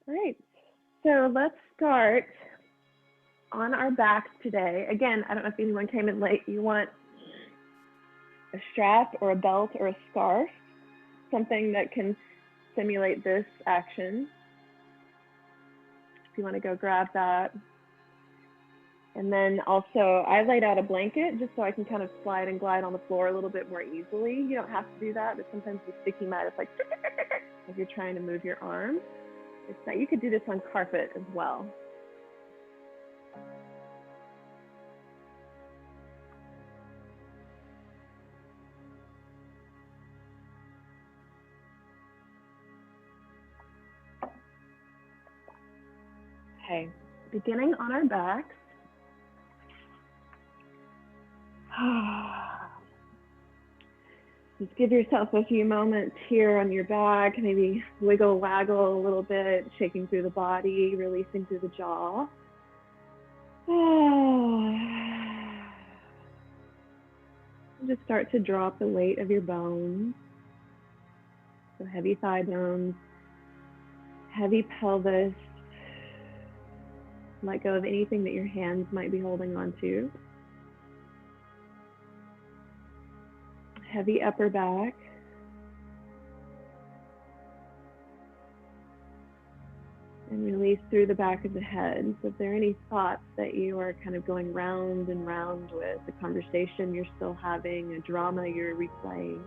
All right, so let's start on our backs today. Again, I don't know if anyone came in late. You want a strap or a belt or a scarf, something that can simulate this action. If you want to go grab that. And then also, I laid out a blanket just so I can kind of slide and glide on the floor a little bit more easily. You don't have to do that, but sometimes the sticky mat is like, if you're trying to move your arm. It's that you could do this on carpet as well. Okay, beginning on our backs. Just give yourself a few moments here on your back, maybe wiggle, waggle a little bit, shaking through the body, releasing through the jaw. Just start to drop the weight of your bones. So heavy thigh bones, heavy pelvis. Let go of anything that your hands might be holding on to. Heavy upper back. And release through the back of the head. So if there are any thoughts that you are kind of going round and round with, a conversation you're still having, a drama you're replaying,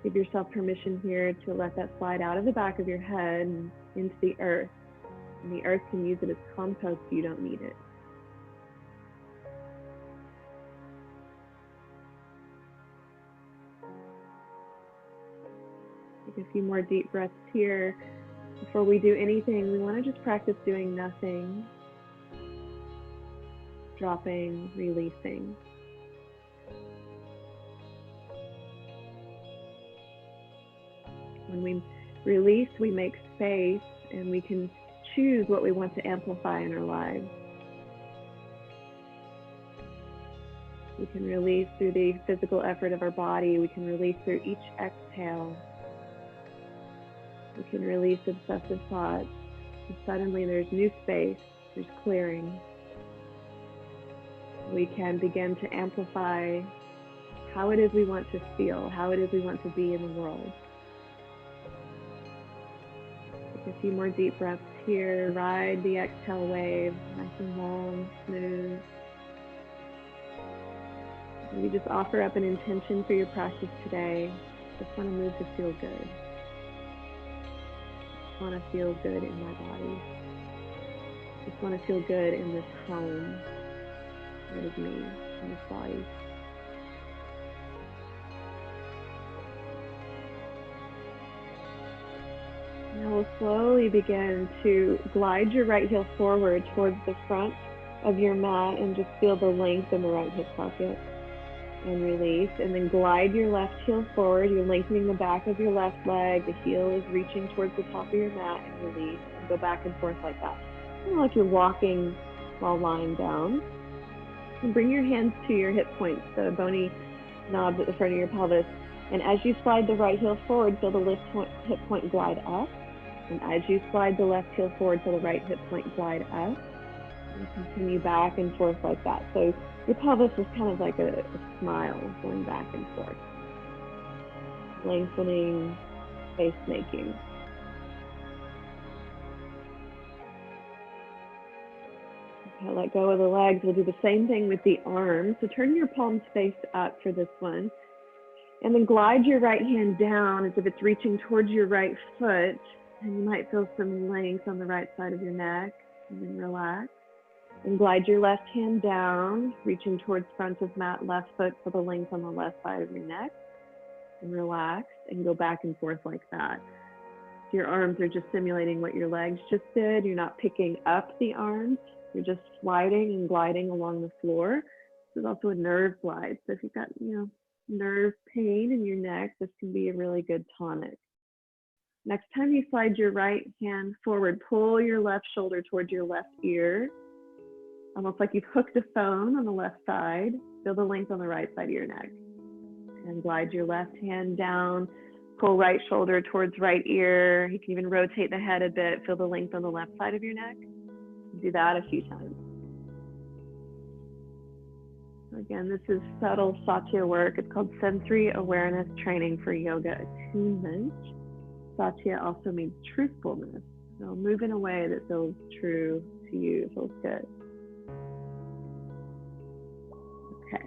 give yourself permission here to let that slide out of the back of your head and into the earth. And the earth can use it as compost, so you don't need it. Take a few more deep breaths here. Before we do anything, we want to just practice doing nothing, dropping, releasing. When we release, we make space, and we can choose what we want to amplify in our lives. We can release through the physical effort of our body. We can release through each exhale. We can release obsessive thoughts. And suddenly there's new space, there's clearing. We can begin to amplify how it is we want to feel, how it is we want to be in the world. Take a few more deep breaths here. Ride the exhale wave, nice and long, smooth. And you just offer up an intention for your practice today. Just want to move to feel good. Just want to feel good in my body. Just want to feel good in this home that is me, in this body. Now we'll slowly begin to glide your right heel forward towards the front of your mat and just feel the length in the right hip pocket. And release, and then glide your left heel forward. You're lengthening the back of your left leg. The heel is reaching towards the top of your mat, and release, and go back and forth like that. Kind of like you're walking while lying down. And bring your hands to your hip points, the bony knobs at the front of your pelvis. And as you slide the right heel forward, feel the left hip point glide up. And as you slide the left heel forward, feel the right hip point glide up. And continue back and forth like that. So your pelvis is kind of like a smile going back and forth. Lengthening, space making. Okay, let go of the legs. We'll do the same thing with the arms. So turn your palms face up for this one. And then glide your right hand down as if it's reaching towards your right foot. And you might feel some length on the right side of your neck. And then relax. And glide your left hand down, reaching towards front of mat, left foot for the length on the left side of your neck. And relax and go back and forth like that. Your arms are just simulating what your legs just did. You're not picking up the arms. You're just sliding and gliding along the floor. This is also a nerve glide. So if you've got, nerve pain in your neck, this can be a really good tonic. Next time you slide your right hand forward, pull your left shoulder towards your left ear. Almost like you've hooked a phone on the left side. Feel the length on the right side of your neck. And glide your left hand down, pull right shoulder towards right ear. You can even rotate the head a bit. Feel the length on the left side of your neck. Do that a few times. Again, this is subtle SATYA work. It's called sensory awareness training for yoga attunement. SATYA also means truthfulness. So move in a way that feels true to you, feels good. Okay.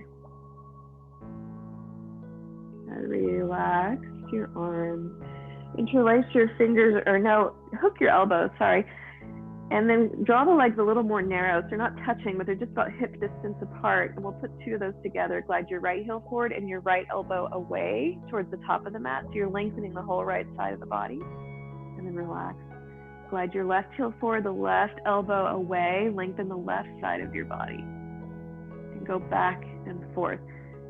And relax your arms. Interlace your fingers, or no, hook your elbows, sorry. And then draw the legs a little more narrow. So they're not touching, but they're just about hip distance apart. And we'll put two of those together. Glide your right heel forward and your right elbow away towards the top of the mat. So you're lengthening the whole right side of the body. And then relax. Glide your left heel forward, the left elbow away. Lengthen the left side of your body. And go back and forth.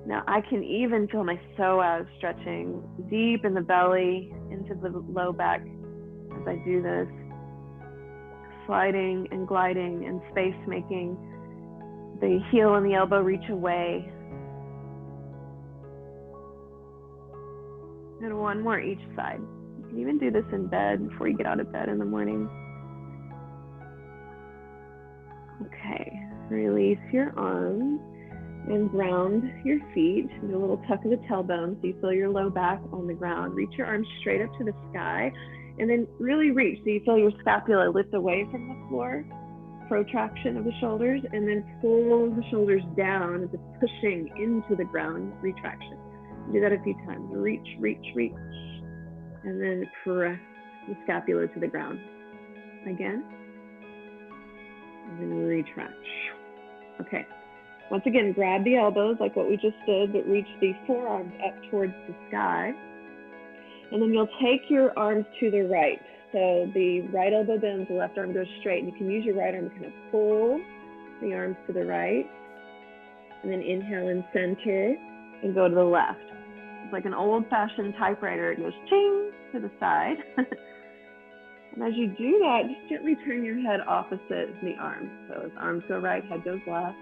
Now I can even feel my psoas stretching deep in the belly, into the low back as I do this. Sliding and gliding and space making. The heel and the elbow reach away. And one more each side. You can even do this in bed before you get out of bed in the morning. Okay, release your arms and ground your feet. Do a little tuck of the tailbone so you feel your low back on the ground. Reach your arms straight up to the sky. And then really reach so you feel your scapula lift away from the floor, protraction of the shoulders, and then pull the shoulders down as if pushing into the ground, retraction. Do that a few times. Reach, reach, reach. And then press the scapula to the ground. Again. And then retract. Okay. Once again, grab the elbows like what we just did, but reach the forearms up towards the sky. And then you'll take your arms to the right. So the right elbow bends, the left arm goes straight. And you can use your right arm to kind of pull the arms to the right. And then inhale and center and go to the left. It's like an old-fashioned typewriter. It goes ching to the side. And as you do that, just gently turn your head opposite the arms. So as arms go right, head goes left.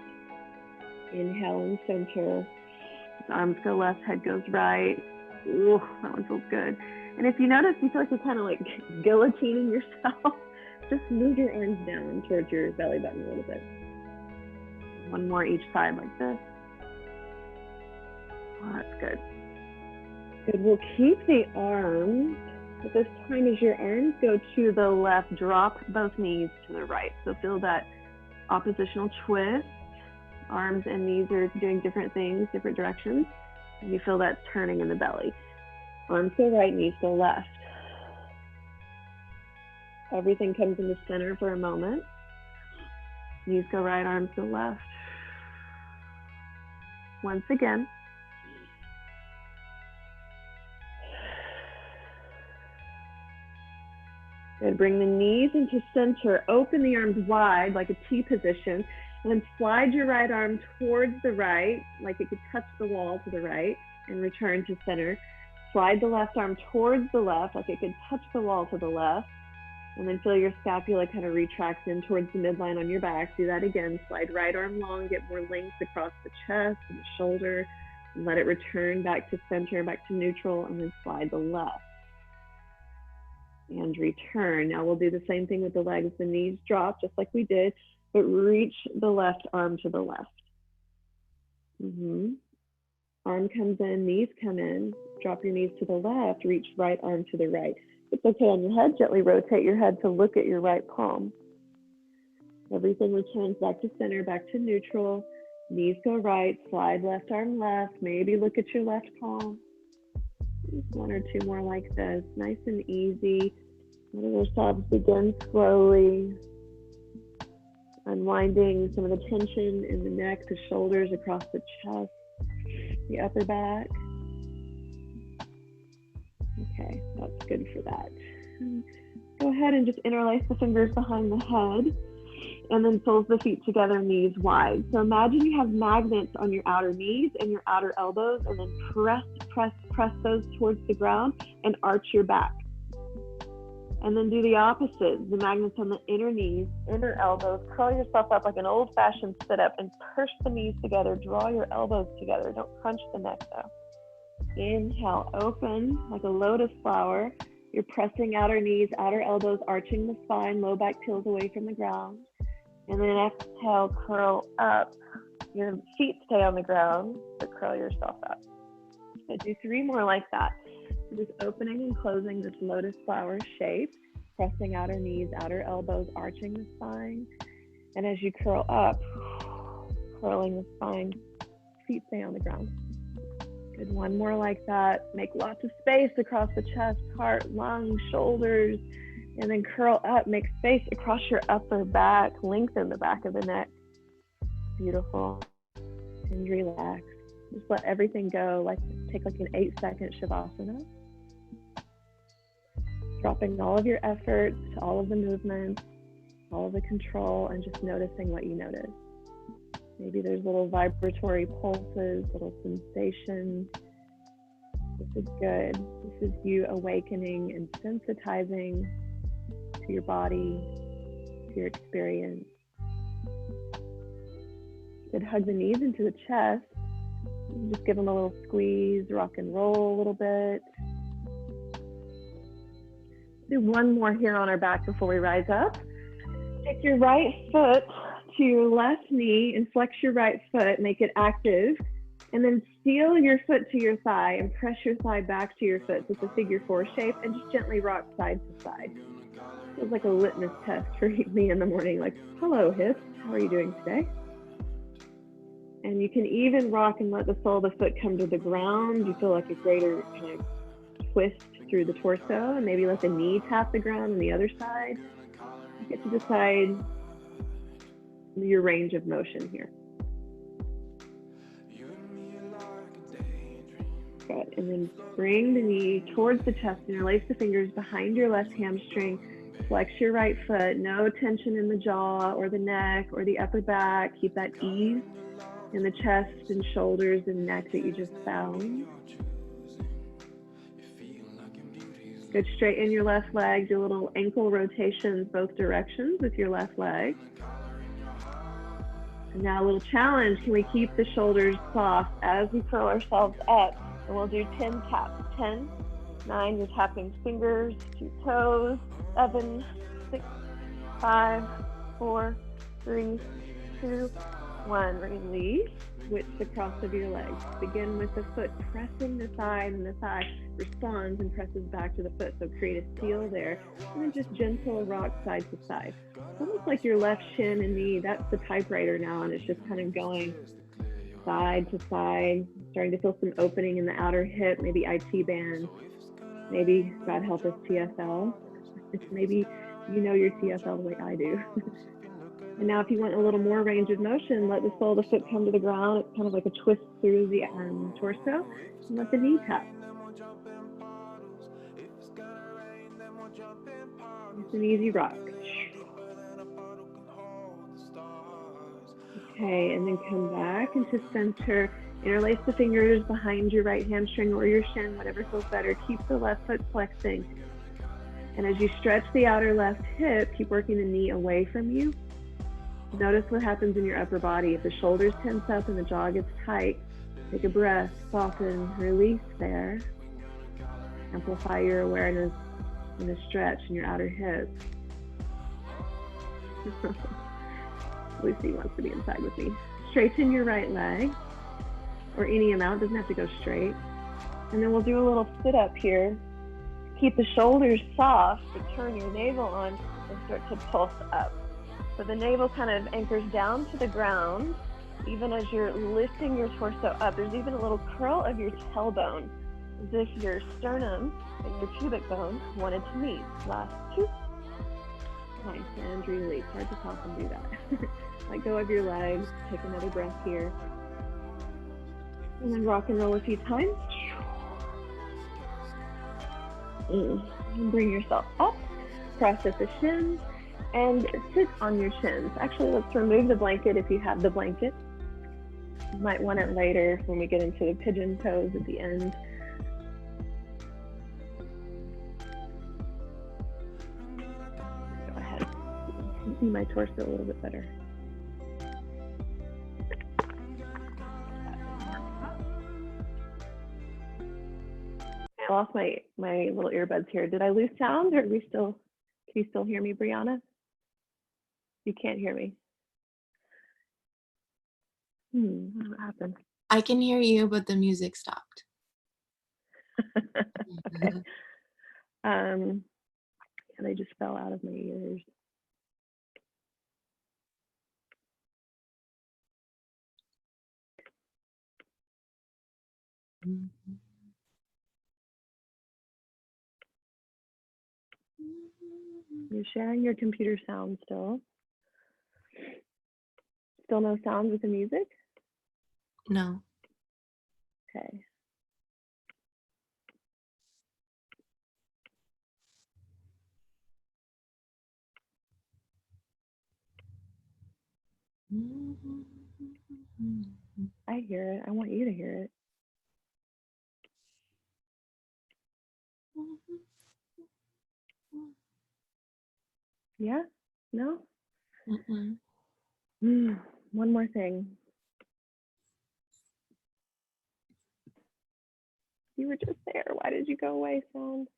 Inhale and center. As arms go left, head goes right. Ooh, that one feels good. And if you notice, you feel like you're kind of like guillotining yourself, just move your arms down towards your belly button a little bit. One more each side like this. Oh, that's good. Good. We'll keep the arms, but this time as your arms go to the left, drop both knees to the right. So feel that oppositional twist. Arms and knees are doing different things, different directions. And you feel that turning in the belly. Arms go right, knees go left. Everything comes into center for a moment. Knees go right, arms go left. Once again. Good. Bring the knees into center. Open the arms wide like a T position. And then slide your right arm towards the right, like it could touch the wall to the right, and return to center. Slide the left arm towards the left, like it could touch the wall to the left. And then feel your scapula kind of retracts in towards the midline on your back. Do that again. Slide right arm long, get more length across the chest and the shoulder. And let it return back to center, back to neutral, and then slide the left. And return. Now we'll do the same thing with the legs. The knees drop, just like we did. But reach the left arm to the left. Arm comes in, knees come in. Drop your knees to the left, reach right arm to the right. It's okay on your head, gently rotate your head to look at your right palm. Everything returns back to center, back to neutral. Knees go right, slide left arm left, maybe look at your left palm. Just one or two more like this, nice and easy. Letting ourselves begin slowly. Unwinding some of the tension in the neck, the shoulders, across the chest, the upper back. Okay, that's good for that. Go ahead and just interlace the fingers behind the head and then soles the feet together, knees wide. So imagine you have magnets on your outer knees and your outer elbows, and then press those towards the ground and arch your back. And then do the opposite, the magnets on the inner knees, inner elbows. Curl yourself up like an old-fashioned sit-up and push the knees together. Draw your elbows together. Don't crunch the neck though. Inhale, open like a lotus flower. You're pressing outer knees, outer elbows, arching the spine, low back peels away from the ground. And then exhale, curl up. Your feet stay on the ground, but curl yourself up. So do 3 more like that. So just opening and closing this lotus flower shape, pressing outer knees, outer elbows, arching the spine. And as you curl up, curling the spine, feet stay on the ground. Good, 1 more like that. Make lots of space across the chest, heart, lungs, shoulders, and then curl up, make space across your upper back, lengthen the back of the neck. Beautiful. And relax. Just let everything go. Take like an 8-second shavasana. Dropping all of your effort, all of the movement, all of the control, and just noticing what you notice. Maybe there's little vibratory pulses, little sensations. This is good. This is you awakening and sensitizing to your body, to your experience. Good, hug the knees into the chest. Just give them a little squeeze, rock and roll a little bit. Do 1 more here on our back before we rise up. Take your right foot to your left knee and flex your right foot, make it active, and then seal your foot to your thigh and press your thigh back to your foot. So it's a figure 4 shape, and just gently rock side to side. Feels like a litmus test for me in the morning, like, hello hips, how are you doing today? And you can even rock and let the sole of the foot come to the ground. You feel like a greater kind of twist through the torso, and maybe let the knee tap the ground on the other side. You get to decide your range of motion here. Good, and then bring the knee towards the chest, interlace the fingers behind your left hamstring, flex your right foot, no tension in the jaw or the neck or the upper back. Keep that ease in the chest and shoulders and neck that you just found. Good, straighten your left leg, do little ankle rotations both directions with your left leg. And now a little challenge, can we keep the shoulders soft as we curl ourselves up? And we'll do 10 taps, 10, 9, you're tapping fingers to toes, 7, 6, 5, 4, 3, 2, 1. Release, switch the cross of your legs. Begin with the foot pressing the thigh, and the thigh responds and presses back to the foot. So create a seal there, and then just gentle rock side to side. It's almost like your left shin and knee, that's the typewriter now, and it's just kind of going side to side, starting to feel some opening in the outer hip, maybe IT band, maybe, God help us, TFL. Maybe you know your TFL the way I do. And now if you want a little more range of motion, let the sole of the foot come to the ground. It's kind of like a twist through the torso, and let the knee tap. It's an easy rock. Okay, and then come back into center. Interlace the fingers behind your right hamstring or your shin, whatever feels better. Keep the left foot flexing. And as you stretch the outer left hip, keep working the knee away from you. Notice what happens in your upper body. If the shoulders tense up and the jaw gets tight, take a breath, soften, release there. Amplify your awareness in the stretch in your outer hip. Lucy wants to be inside with me. Straighten your right leg, or any amount, doesn't have to go straight. And then we'll do a little sit up here. Keep the shoulders soft, but turn your navel on and start to pulse up. So the navel kind of anchors down to the ground. Even as you're lifting your torso up, there's even a little curl of your tailbone, as if your sternum and your pubic bone wanted to meet. Last 2. Nice, and release. Hard to talk and do that. Let go of your legs. Take another breath here. And then rock and roll a few times. And bring yourself up. Cross at the shins. And sit on your shins. Actually, let's remove the blanket if you have the blanket. You might want it later when we get into the pigeon pose at the end. Go ahead. You can see my torso a little bit better. lost my little earbuds here. Did I lose sound, or can you still hear me, Brianna? You can't hear me. What happened? I can hear you, but the music stopped. Okay. And they just fell out of my ears. You're sharing your computer sound still? Still no sound with the music? No. Okay. I hear it. I want you to hear it. Yeah? No? One more thing. You were just there. Why did you go away, sound?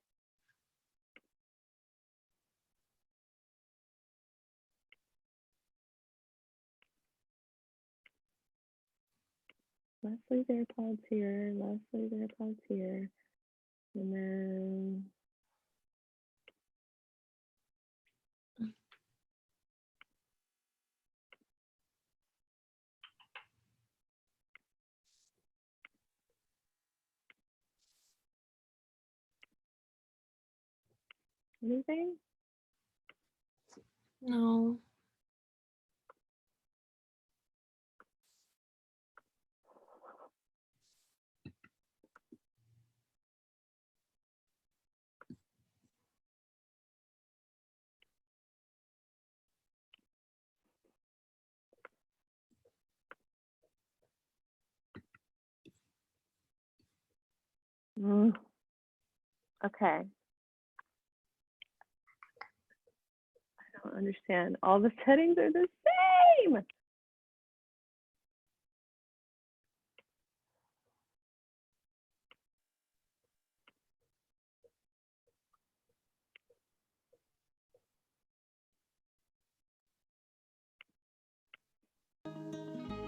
Leslie's AirPods here. Leslie's AirPods here. And then anything? No. Okay. I don't understand. All the settings are the same.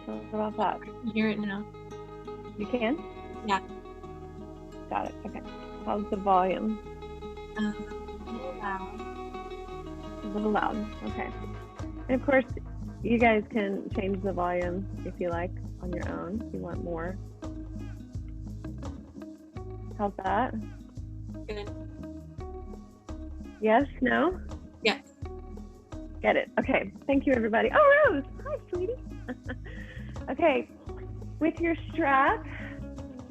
What about that? I can hear it now. You can? Yeah. Got it. Okay. How's the volume? A little loud. A little loud. Okay. And of course, you guys can change the volume if you like on your own, if you want more. How's that? Good. Yes? No? Yes. Get it. Okay. Thank you, everybody. Oh, Rose. Hi, sweetie. Okay. With your strap,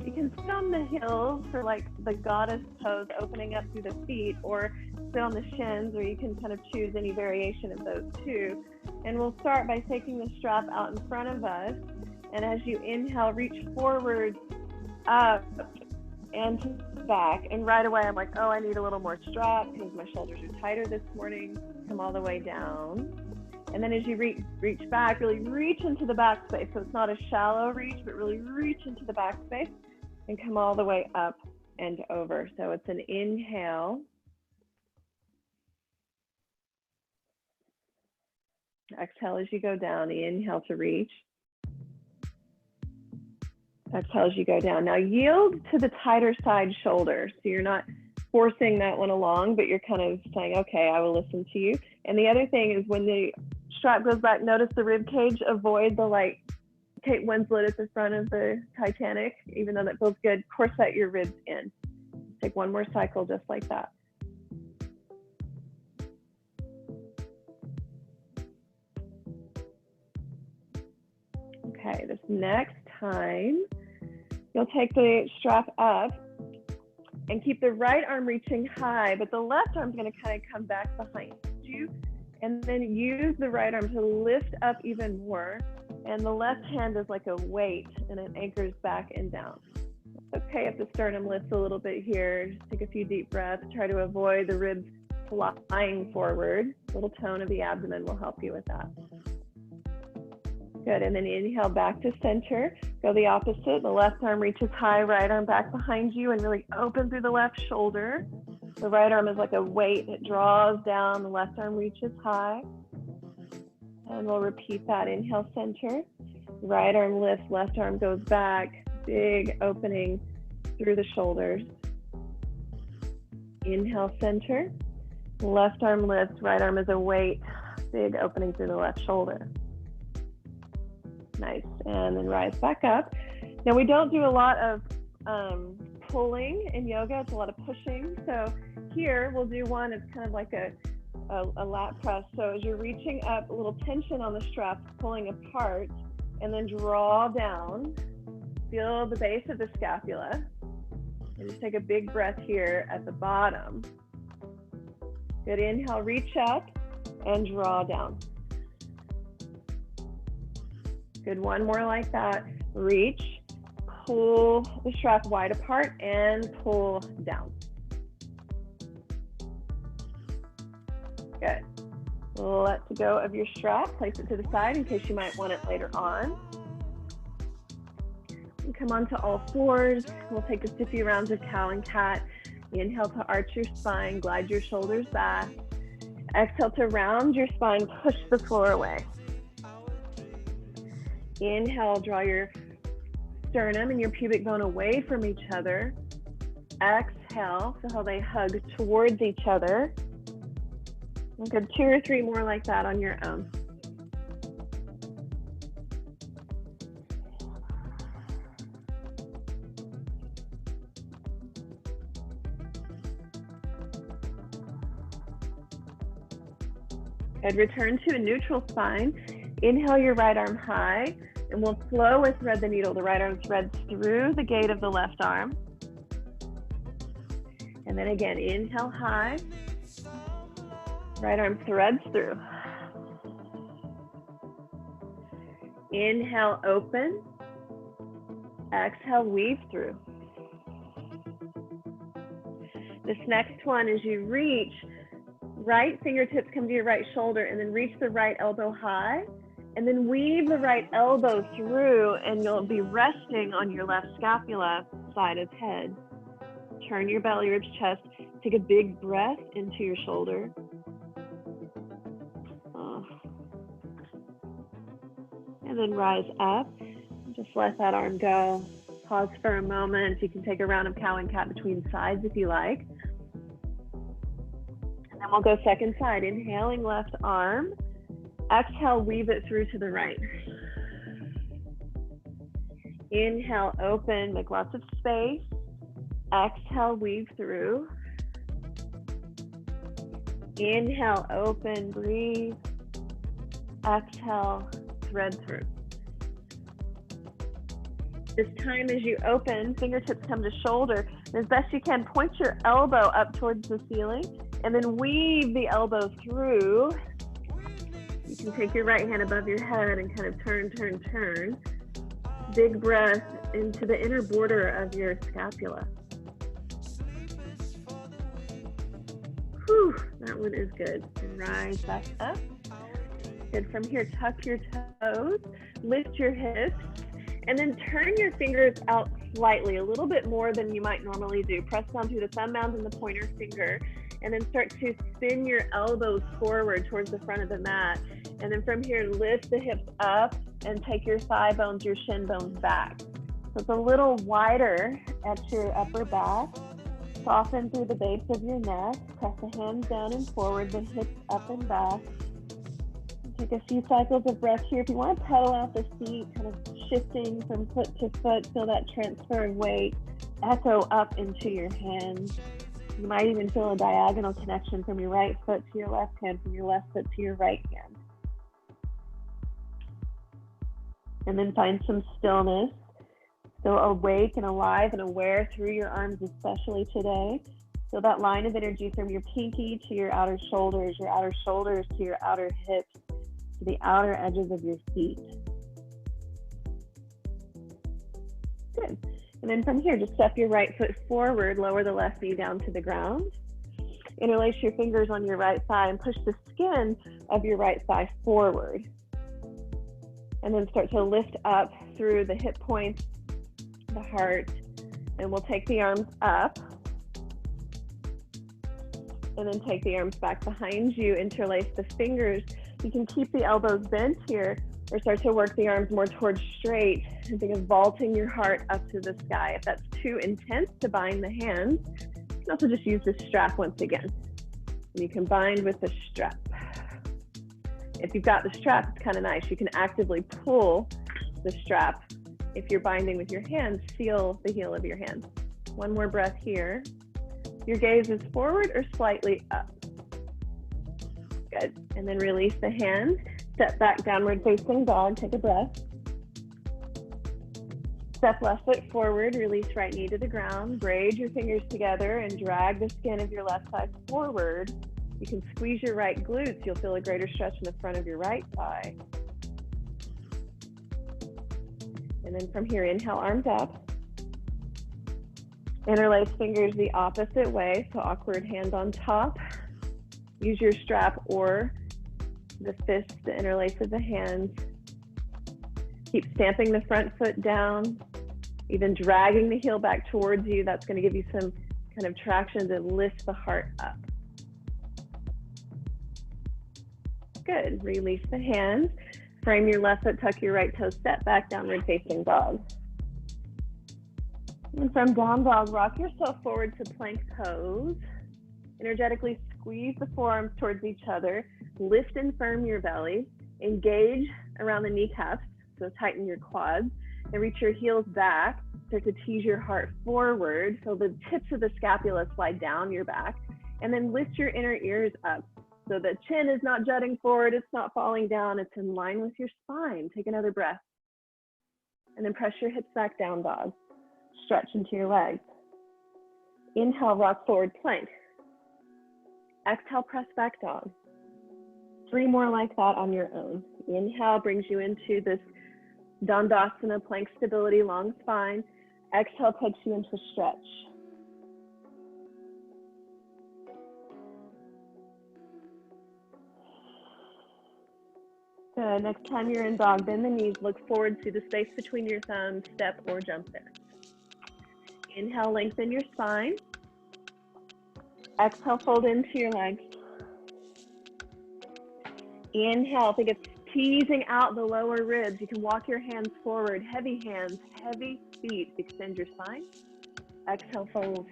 you can sit on the heels for like the goddess pose, opening up through the feet, or sit on the shins, or you can kind of choose any variation of those two. And we'll start by taking the strap out in front of us. And as you inhale, reach forward, up, and to the back. And right away, I'm like, oh, I need a little more strap because my shoulders are tighter this morning. Come all the way down. And then as you reach back, really reach into the back space. So it's not a shallow reach, but really reach into the back space and come all the way up and over. So it's an inhale. Exhale as you go down. The inhale to reach. Exhale as you go down. Now yield to the tighter side shoulder. So you're not forcing that one along, but you're kind of saying, okay, I will listen to you. And the other thing is when the strap goes back, notice the rib cage. Avoid the like Kate Winslet at the front of the Titanic, even though that feels good. Corset your ribs in. Take one more cycle just like that. Okay, this next time, you'll take the strap up and keep the right arm reaching high, but the left arm's going to kind of come back behind you, and then use the right arm to lift up even more, and the left hand is like a weight, and it anchors back and down. It's okay if the sternum lifts a little bit here. Just take a few deep breaths. Try to avoid the ribs flying forward. A little tone of the abdomen will help you with that. Good, and then inhale back to center. Go the opposite. The left arm reaches high, right arm back behind you, and really open through the left shoulder. The right arm is like a weight. It draws down. The left arm reaches high. And we'll repeat that. Inhale, center. Right arm lifts, left arm goes back. Big opening through the shoulders. Inhale, center. Left arm lifts, right arm is a weight. Big opening through the left shoulder. Nice, and then rise back up. Now we don't do a lot of pulling in yoga, it's a lot of pushing. So here we'll do one, it's kind of like a lat press. So as you're reaching up, a little tension on the straps, pulling apart, and then draw down. Feel the base of the scapula. And just take a big breath here at the bottom. Good, inhale, reach up and draw down. Good, one more like that. Reach, pull the strap wide apart and pull down. Good. Let go of your strap, place it to the side in case you might want it later on. And come onto all fours. We'll take a few rounds of cow and cat. Inhale to arch your spine, glide your shoulders back. Exhale to round your spine, push the floor away. Inhale, draw your sternum and your pubic bone away from each other. Exhale, so how they hug towards each other. Good, 2 or 3 more like that on your own. Good, return to a neutral spine. Inhale your right arm high, and we'll flow or thread the needle. The right arm threads through the gate of the left arm. And then again, inhale high. Right arm threads through. Inhale, open. Exhale, weave through. This next one, as you reach, right fingertips come to your right shoulder, and then reach the right elbow high. And then weave the right elbow through, and you'll be resting on your left scapula, side of head. Turn your belly, ribs, chest. Take a big breath into your shoulder. And then rise up. Just let that arm go. Pause for a moment. You can take a round of cow and cat between sides if you like. And then we'll go second side. Inhaling left arm. Exhale, weave it through to the right. Inhale, open, make lots of space. Exhale, weave through. Inhale, open, breathe. Exhale, thread through. This time as you open, fingertips come to shoulder. And as best you can, point your elbow up towards the ceiling and then weave the elbow through. You can take your right hand above your head and kind of turn, turn, turn. Big breath into the inner border of your scapula. Whew, that one is good. And rise back up. Good, from here, tuck your toes, lift your hips, and then turn your fingers out slightly, a little bit more than you might normally do. Press down through the thumb mound and the pointer finger, and then start to spin your elbows forward towards the front of the mat. And then from here, lift the hips up and take your thigh bones, your shin bones back. So it's a little wider at your upper back. Soften through the base of your neck. Press the hands down and forward, the hips up and back. Take a few cycles of breath here. If you want to pedal out the feet, kind of shifting from foot to foot, feel that transfer of weight echo up into your hands. You might even feel a diagonal connection from your right foot to your left hand, from your left foot to your right hand. And then find some stillness. Feel awake and alive and aware through your arms, especially today. Feel that line of energy from your pinky to your outer shoulders to your outer hips, to the outer edges of your feet. Good. And then from here, just step your right foot forward, lower the left knee down to the ground. Interlace your fingers on your right thigh and push the skin of your right thigh forward. And then start to lift up through the hip points, the heart, and we'll take the arms up. And then take the arms back behind you, interlace the fingers. You can keep the elbows bent here, or start to work the arms more towards straight, and think of vaulting your heart up to the sky. If that's too intense to bind the hands, you can also just use the strap once again. And you can bind with the strap. If you've got the strap, it's kind of nice. You can actively pull the strap. If you're binding with your hands, feel the heel of your hand. One more breath here. Your gaze is forward or slightly up. Good. And then release the hand. Step back, downward facing dog. Take a breath. Step left foot forward. Release right knee to the ground. Braid your fingers together and drag the skin of your left thigh forward. You can squeeze your right glutes. You'll feel a greater stretch in the front of your right thigh. And then from here, inhale, arms up. Interlace fingers the opposite way, so awkward hand on top. Use your strap or the fist, the interlace of the hands. Keep stamping the front foot down, even dragging the heel back towards you. That's going to give you some kind of traction to lift the heart up. Good. Release the hands. Frame your left foot, tuck your right toe, step back, downward facing dog. And from down dog, rock yourself forward to plank pose. Energetically squeeze the forearms towards each other. Lift and firm your belly. Engage around the kneecaps, so tighten your quads. And reach your heels back. Start to tease your heart forward, so the tips of the scapula slide down your back. And then lift your inner ears up. So the chin is not jutting forward, it's not falling down, it's in line with your spine. Take another breath. And then press your hips back, down dog. Stretch into your legs. Inhale, rock forward plank. Exhale, press back dog. 3 more like that on your own. Inhale brings you into this Dandasana, plank stability, long spine. Exhale takes you into stretch. Good. Next time you're in dog, bend the knees, look forward to the space between your thumbs, step or jump there. Inhale, lengthen your spine. Exhale, fold into your legs. Inhale, think of teasing out the lower ribs. You can walk your hands forward, heavy hands, heavy feet. Extend your spine. Exhale, fold.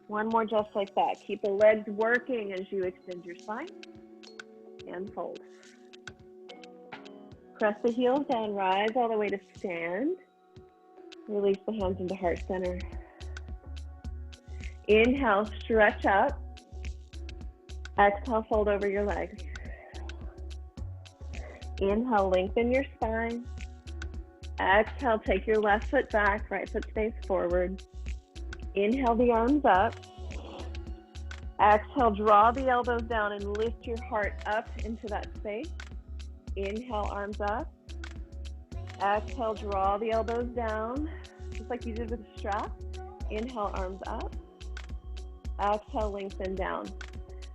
One more just like that. Keep the legs working as you extend your spine and fold. Press the heels down, rise all the way to stand. Release the hands into heart center. Inhale, stretch up. Exhale, fold over your legs. Inhale, lengthen your spine. Exhale, take your left foot back, right foot stays forward. Inhale the arms up. Exhale, draw the elbows down and lift your heart up into that space. Inhale, arms up. Exhale, draw the elbows down, just like you did with the strap. Inhale, arms up. Exhale, lengthen down.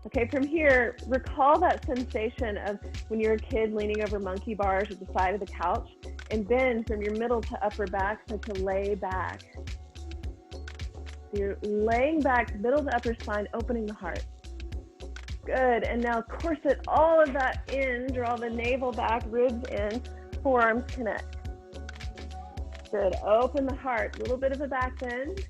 Okay, from here, recall that sensation of when you're a kid leaning over monkey bars at the side of the couch, and bend from your middle to upper back, so to lay back. So you're laying back, middle to upper spine, opening the heart. Good, and now corset all of that in, draw the navel back, ribs in, forearms connect. Good, open the heart, a little bit of a back bend.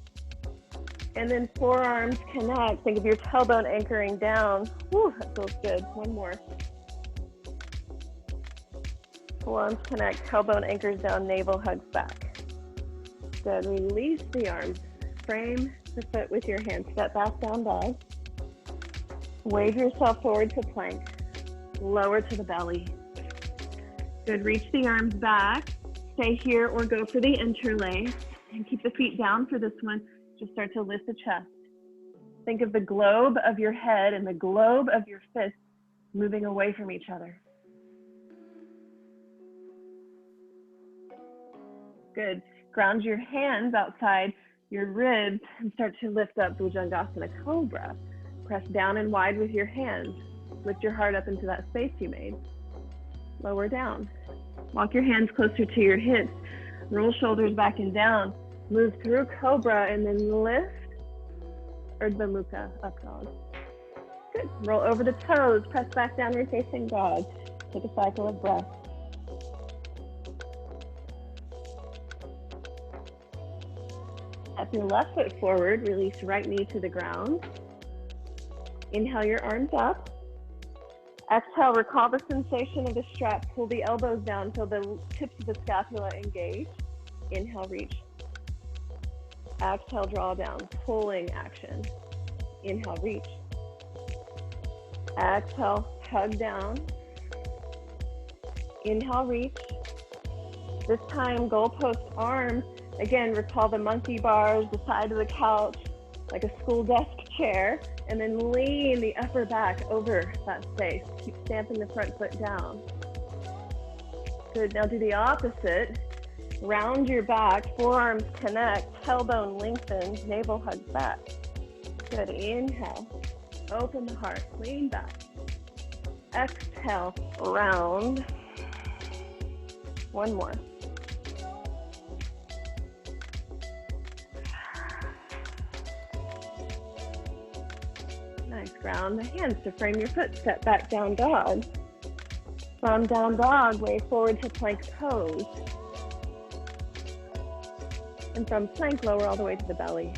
And then forearms connect. Think of your tailbone anchoring down. Whew, that feels good. One more. Forearms connect, tailbone anchors down, navel hugs back. Good, release the arms. Frame the foot with your hand. Step back, down dog. Wave yourself forward to plank. Lower to the belly. Good, reach the arms back. Stay here or go for the interlace. And keep the feet down for this one. Just start to lift the chest. Think of the globe of your head and the globe of your fist moving away from each other. Good. Ground your hands outside your ribs and start to lift up Bhujangasana Cobra. Press down and wide with your hands. Lift your heart up into that space you made. lower down. Walk your hands closer to your hips. Roll shoulders back and down. Move through cobra and then lift. Urdhva Mukha, up dog. Good. Roll over the toes. Press back down, facing dog. Take a cycle of breath. Step your left foot forward. Release right knee to the ground. Inhale your arms up. Exhale, recall the sensation of the strap. Pull the elbows down until the tips of the scapula engage. Inhale, reach. Exhale, draw down. Pulling action. Inhale, reach. Exhale, hug down. Inhale, reach. This time, goalpost arms. Again, recall the monkey bars, the side of the couch, like a school desk chair, and then lean the upper back over that space. Keep stamping the front foot down. Good, now do the opposite. Round your back, forearms connect, tailbone lengthens, navel hugs back. Good, inhale, open the heart, lean back. Exhale, round. One more. Nice, ground the hands to frame your foot, step back, down dog. From down dog, way forward to plank pose. And from plank, lower all the way to the belly.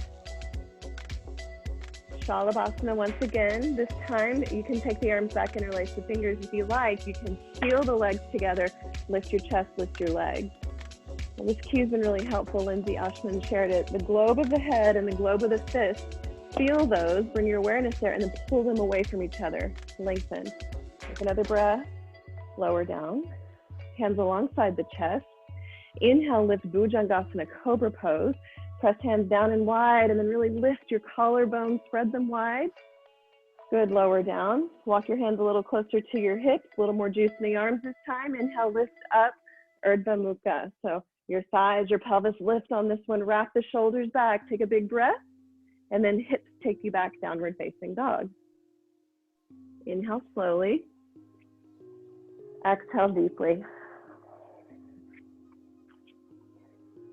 Shalabhasana once again. This time, you can take the arms back, interlace the fingers if you like. You can seal the legs together, lift your chest, lift your legs. And this cue's been really helpful. Lindsay Oshman shared it. The globe of the head and the globe of the fist. Feel those, bring your awareness there, and then pull them away from each other. Lengthen. Take another breath. Lower down. Hands alongside the chest. Inhale, lift Bhujangasana, cobra pose. Press hands down and wide, and then really lift your collarbones, spread them wide. Good, lower down. Walk your hands a little closer to your hips, a little more juice in the arms this time. Inhale, lift up, Urdhva Mukha. So your thighs, your pelvis lift on this one. Wrap the shoulders back. Take a big breath, and then hips take you back, downward facing dog. Inhale slowly. Exhale deeply.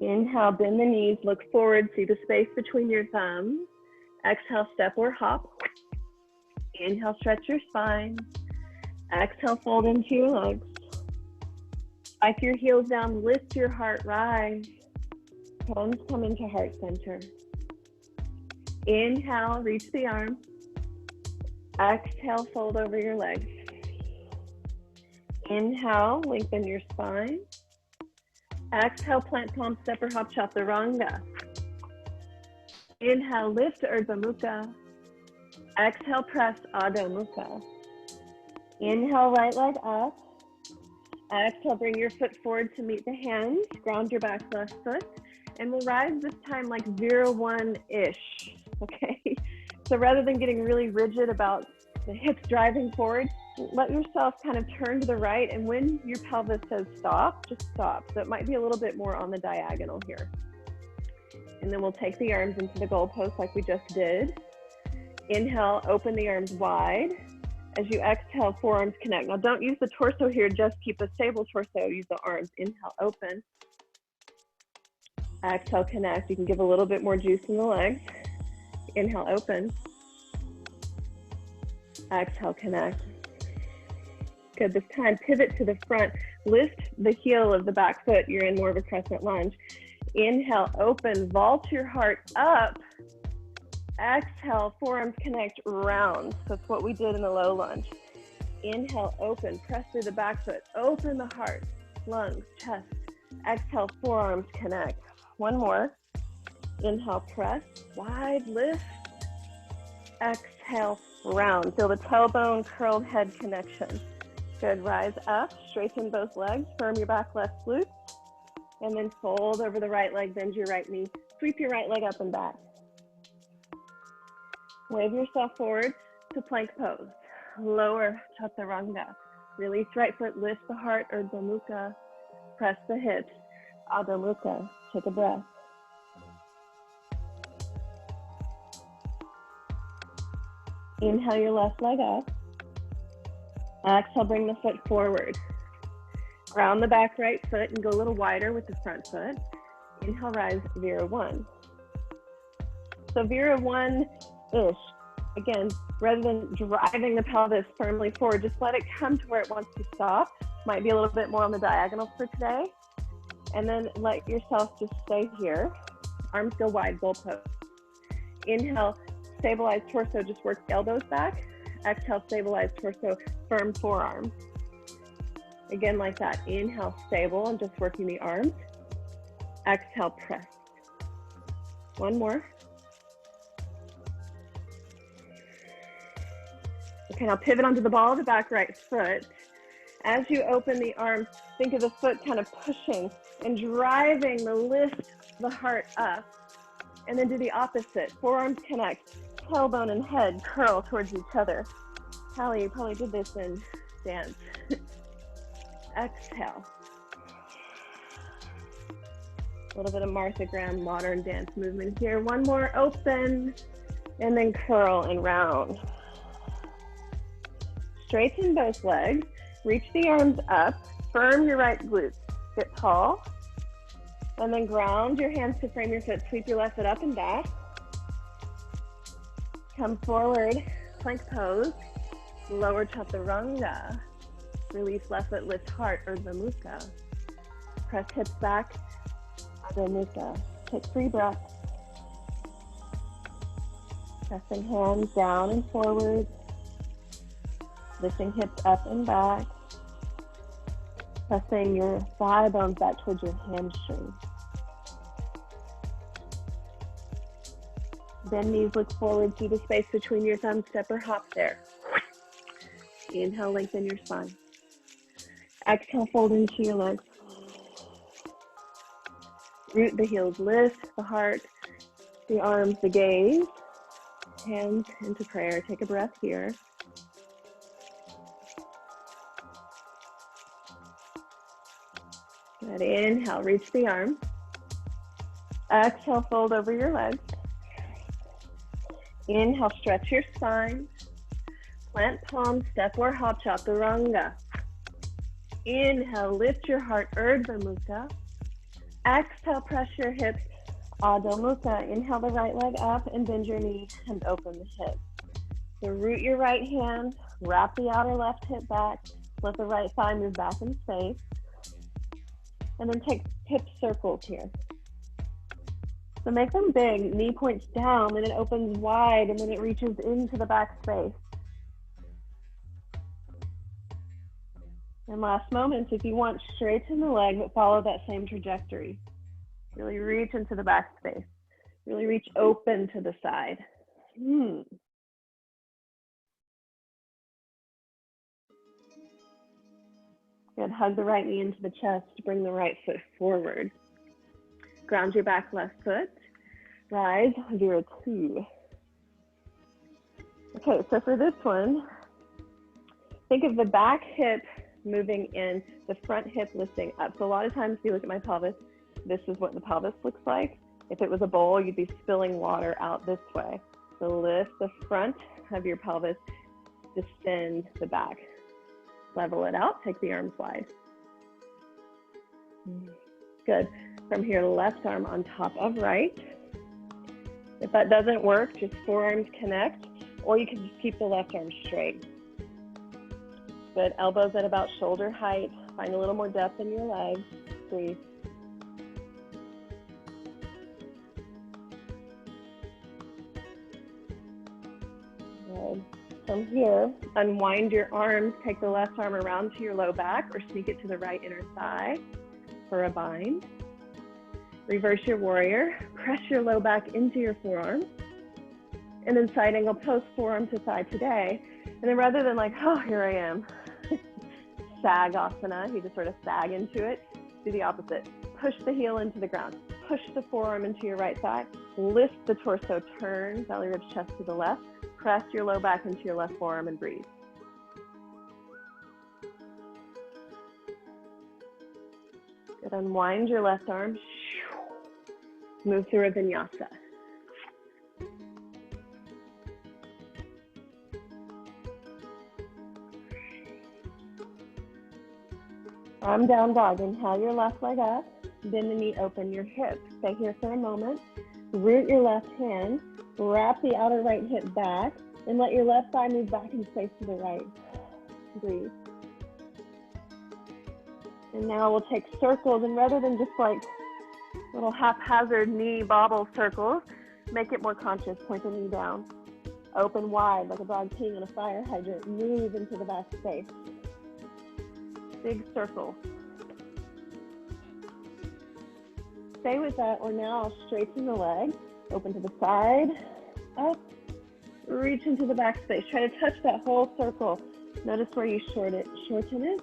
Inhale, bend the knees, look forward, see the space between your thumbs. Exhale, step or hop. Inhale, stretch your spine. Exhale, fold into your legs. Spike your heels down, lift your heart, rise. Palms come into heart center. Inhale, reach the arms. Exhale, fold over your legs. Inhale, lengthen your spine. Exhale, plant palm, step or hop, chaturanga. Inhale, lift Urdhva Mukha. Exhale, press Adho Mukha. Inhale, right leg up. Exhale, bring your foot forward to meet the hands. Ground your back left foot. And we'll rise this time like 0-1-ish, okay? So rather than getting really rigid about the hips driving forward, let yourself kind of turn to the right, and when your pelvis says stop, just stop. So it might be a little bit more on the diagonal here. And then we'll take the arms into the goalpost like we just did. Inhale, open the arms wide. As you exhale, forearms connect. Now don't use the torso here, just keep a stable torso, use the arms. Inhale, open. Exhale, connect. You can give a little bit more juice in the legs. Inhale, open. Exhale, connect. Good, this time pivot to the front. Lift the heel of the back foot. You're in more of a crescent lunge. Inhale, open, vault your heart up. Exhale, forearms connect, round. So that's what we did in the low lunge. Inhale, open, press through the back foot. Open the heart, lungs, chest. Exhale, forearms connect. One more. Inhale, press, wide, lift. Exhale, round. Feel the tailbone, curled head connection. Good, rise up, straighten both legs, firm your back left glute, and then fold over the right leg, bend your right knee. Sweep your right leg up and back. Wave yourself forward to plank pose. Lower chaturanga. Release right foot, lift the heart, Urdhva Mukha. Press the hips, Adho Mukha. Take a breath. Inhale your left leg up. Exhale, bring the foot forward. Ground the back right foot and go a little wider with the front foot. Inhale, rise, Vira 1. So Vira 1-ish. Again, rather than driving the pelvis firmly forward, just let it come to where it wants to stop. Might be a little bit more on the diagonal for today. And then let yourself just stay here. Arms go wide, goalpost. Inhale, stabilize torso, just work elbows back. Exhale, stabilize torso, firm forearms. Again, like that. Inhale, stable, and just working the arms. Exhale, press. One more. Okay, now pivot onto the ball of the back right foot. As you open the arms, think of the foot kind of pushing and driving the lift of the heart up. And then do the opposite. Forearms connect, tailbone and head curl towards each other. Callie, you probably did this in dance. Exhale. A little bit of Martha Graham modern dance movement here. One more, open, and then curl and round. Straighten both legs, reach the arms up, firm your right glutes, get tall, and then ground your hands to frame your foot, sweep your left foot up and back. Come forward, plank pose, lower chaturanga, release left foot, lift heart, Urdhva Mukha. Press hips back, Adho Mukha. Take 3 breaths. Pressing hands down and forward. Lifting hips up and back. Pressing your thigh bones back towards your hamstring. Bend knees, look forward through the space between your thumbs, step or hop there. Inhale, lengthen your spine. Exhale, fold into your legs. Root the heels, lift the heart, the arms, the gaze. Hands into prayer. Take a breath here. Good. Inhale, reach the arms. Exhale, fold over your legs. Inhale, stretch your spine. Plant palms, step or hop, chaturanga. Inhale, lift your heart, Urdhva Mukha. Exhale, press your hips, Adho Mukha. Inhale the right leg up and bend your knee and open the hip. So root your right hand, wrap the outer left hip back, let the right thigh move back in space. And then take hip circles here. So make them big, knee points down, then it opens wide, and then it reaches into the back space. And last moments, if you want, straighten the leg, but follow that same trajectory. Really reach into the back space. Really reach open to the side. Good, hug the right knee into the chest, bring the right foot forward. Ground your back left foot. Rise, Vira 2. Okay, so for this one, think of the back hip moving in, the front hip lifting up. So a lot of times if you look at my pelvis, this is what the pelvis looks like. If it was a bowl, you'd be spilling water out this way. So lift the front of your pelvis, descend the back. Level it out, take the arms wide. Good. From here, left arm on top of right. If that doesn't work, just forearms connect, or you can just keep the left arm straight. Good. Elbows at about shoulder height. Find a little more depth in your legs. Breathe. Good. From here, unwind your arms. Take the left arm around to your low back or sneak it to the right inner thigh for a bind. Reverse your warrior. Press your low back into your forearm. And then side angle post, forearm to thigh today. And then rather than like, oh, here I am, savasana, you just sort of sag into it, do the opposite. Push the heel into the ground. Push the forearm into your right thigh. Lift the torso, turn, belly ribs, chest to the left. Press your low back into your left forearm and breathe. Good. Unwind your left arm. Move through a vinyasa. Arm down dog. Inhale your left leg up. Bend the knee, open your hips. Stay here for a moment. Root your left hand. Wrap the outer right hip back. And let your left thigh move back and face to the right. Breathe. And now we'll take circles. And rather than just like little haphazard knee bobble circles, make it more conscious. Point the knee down. Open wide like a dog peeing in a fire hydrant. Move into the back space. Big circle. Stay with that, or now straighten the leg. Open to the side. Up. Reach into the back space. Try to touch that whole circle. Notice where you shorten it.